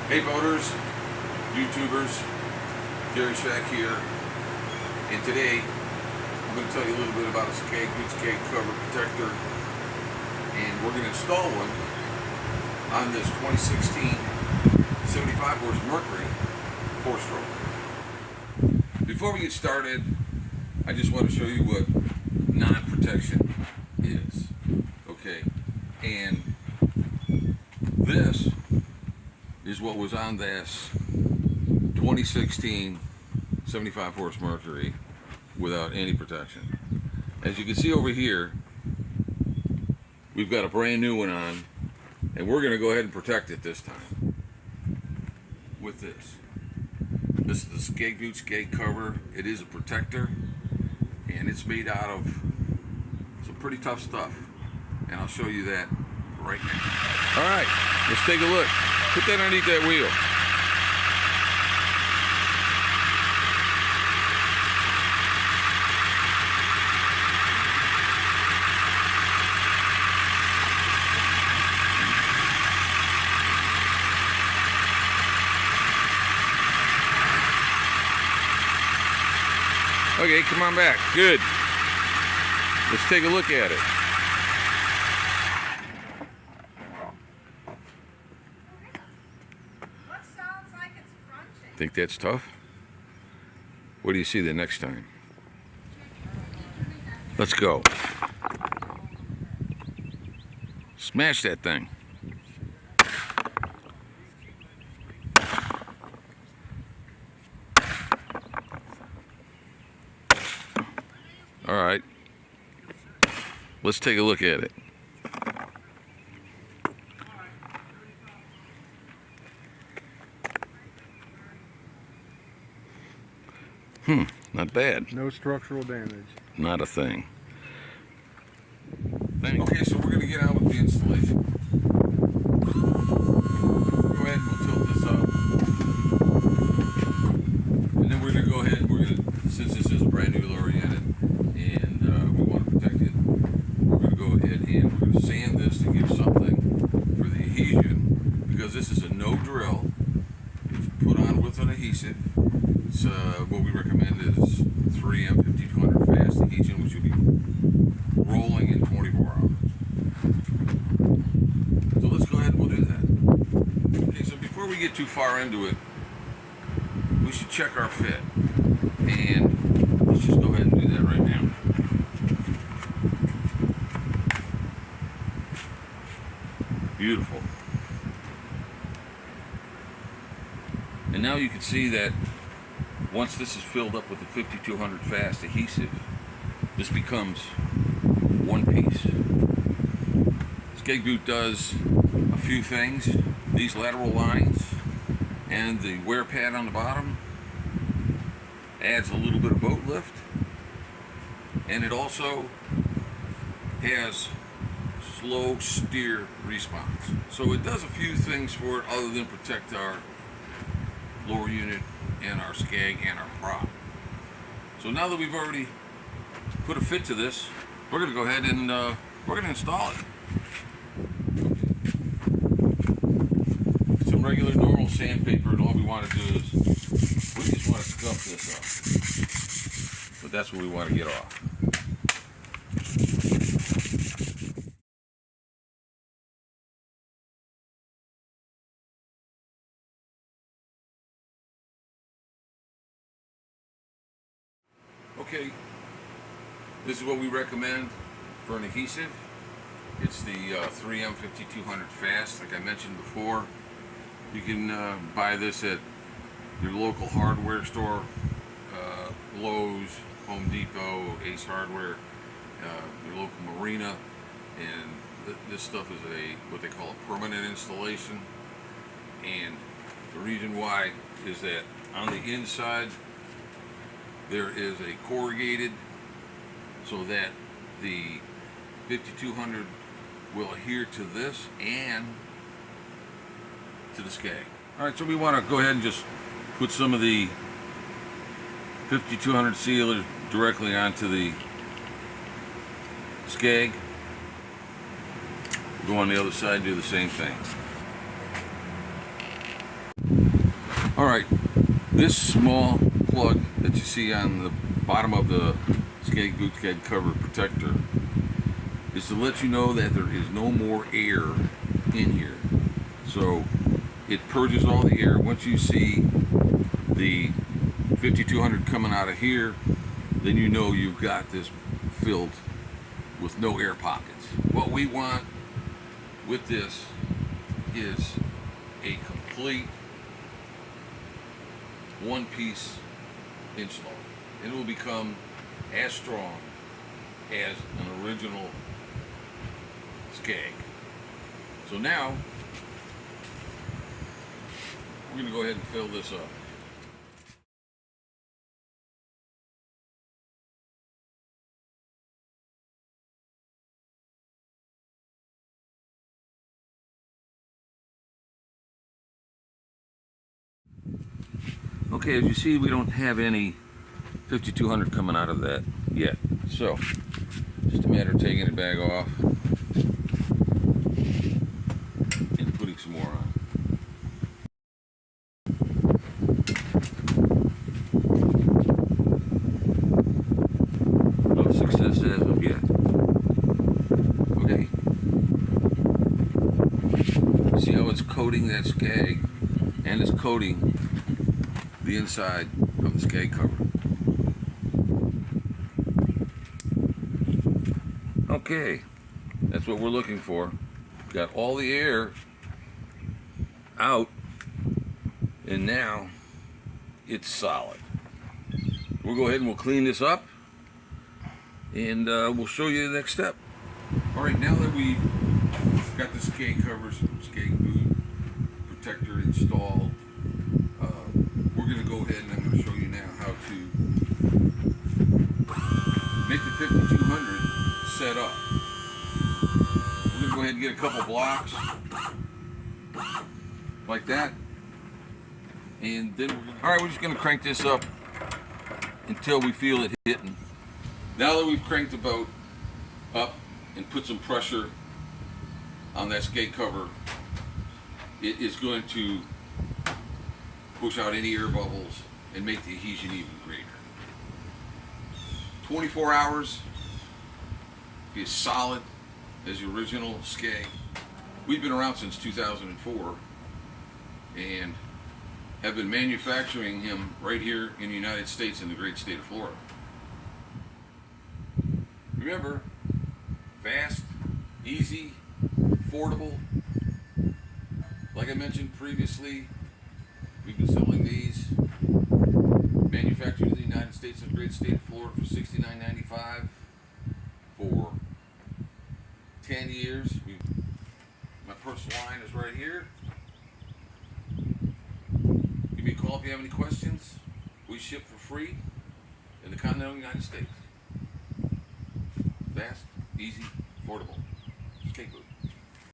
Hey boaters, YouTubers, Gary Shack here, and today I'm going to tell you a little bit about a SKEG-BOOT.COM cover protector, and we're going to install one on this 2016 75 horse Mercury 4-stroke. Before we get started, I just want to show you what non-protection is, okay, and this is what was on this 2016 75 horse Mercury without any protection. As you can see over here, we've got a brand new one on, and we're going to go ahead and protect it this time with this. This is the SKEG-BOOT.COM cover. It is a protector, and it's made out of some pretty tough stuff, and I'll show you that right now. All right, let's take a look. Put that underneath that wheel. Okay, come on back. Good. Let's take a look at it. Think that's tough? What do you see the next time? Let's go. Smash that thing. All right. Let's take a look at it. Not bad. No structural damage. Not a thing. Okay, so we're going to get on with the installation. Go ahead and we'll tilt this up. And then we're going to go ahead and we're going to, since this is a brand new oriented and we want to protect it, we're going to go ahead and we're going to sand this to give something for the adhesion, because this is a no drill. It's put on with an adhesive. It's, what we recommend is 3M 5200 fast adhesion, which will be rolling in 24 hours. So let's go ahead and we'll do that. Okay, so before we get too far into it, we should check our fit. And let's just go ahead and do that right now. Beautiful. And now you can see that once this is filled up with the 5200 fast adhesive, this becomes one piece. SKEG-BOOT does a few things. These lateral lines and the wear pad on the bottom adds a little bit of boat lift, and it also has slow steer response. So it does a few things for it other than protect our lower unit and our SKEG and our prop. So now that we've already put a fit to this, we're going to go ahead and we're going to install it. Some regular normal sandpaper, and all we want to do is we just want to scuff this up. But that's what we want to get off. Okay, this is what we recommend for an adhesive. It's the 3M 5200 fast, like I mentioned before. You can buy this at your local hardware store, Lowe's, Home Depot, Ace Hardware, your local marina, and this stuff is what they call a permanent installation. And the reason why is that on the inside there is a corrugated, so that the 5200 will adhere to this and to the SKEG. Alright, so we want to go ahead and just put some of the 5200 sealer directly onto the SKEG. Go on the other side, do the same thing. Alright, this small plug that you see on the bottom of the SKEG-BOOT.COM cover protector is to let you know that there is no more air in here. So it purges all the air. Once you see the 5200 coming out of here, then you know you've got this filled with no air pockets. What we want with this is a complete one-piece install. It will become as strong as an original SKEG. So now we're going to go ahead and fill this up. Okay, as you see, we don't have any 5200 coming out of that yet. So, just a matter of taking the bag off and putting some more on. No success as of yet. Okay. See how it's coating that SKEG, and it's coating the inside of the SKEG cover. Okay, that's what we're looking for. Got all the air out, and now it's solid. We'll go ahead and we'll clean this up, and we'll show you the next step. All right, now that we've got the SKEG covers, SKEG boot protector installed, we're going to go ahead and I'm going to show you now how to make the 5200 set up. We're going to go ahead and get a couple blocks like that, and then we're just going to crank this up until we feel it hitting. Now that we've cranked the boat up and put some pressure on that SKEG cover, it is going to push out any air bubbles and make the adhesion even greater. 24 hours, be as solid as the original SKEG. We've been around since 2004 and have been manufacturing him right here in the United States in the great state of Florida. Remember, fast, easy, affordable. Like I mentioned previously, we've been selling these manufactured in the United States in the great state of Florida for $69.95 for 10 years. My personal line is right here. Give me a call if you have any questions. We ship for free in the continental United States. Fast, easy, affordable. SKEG-BOOT.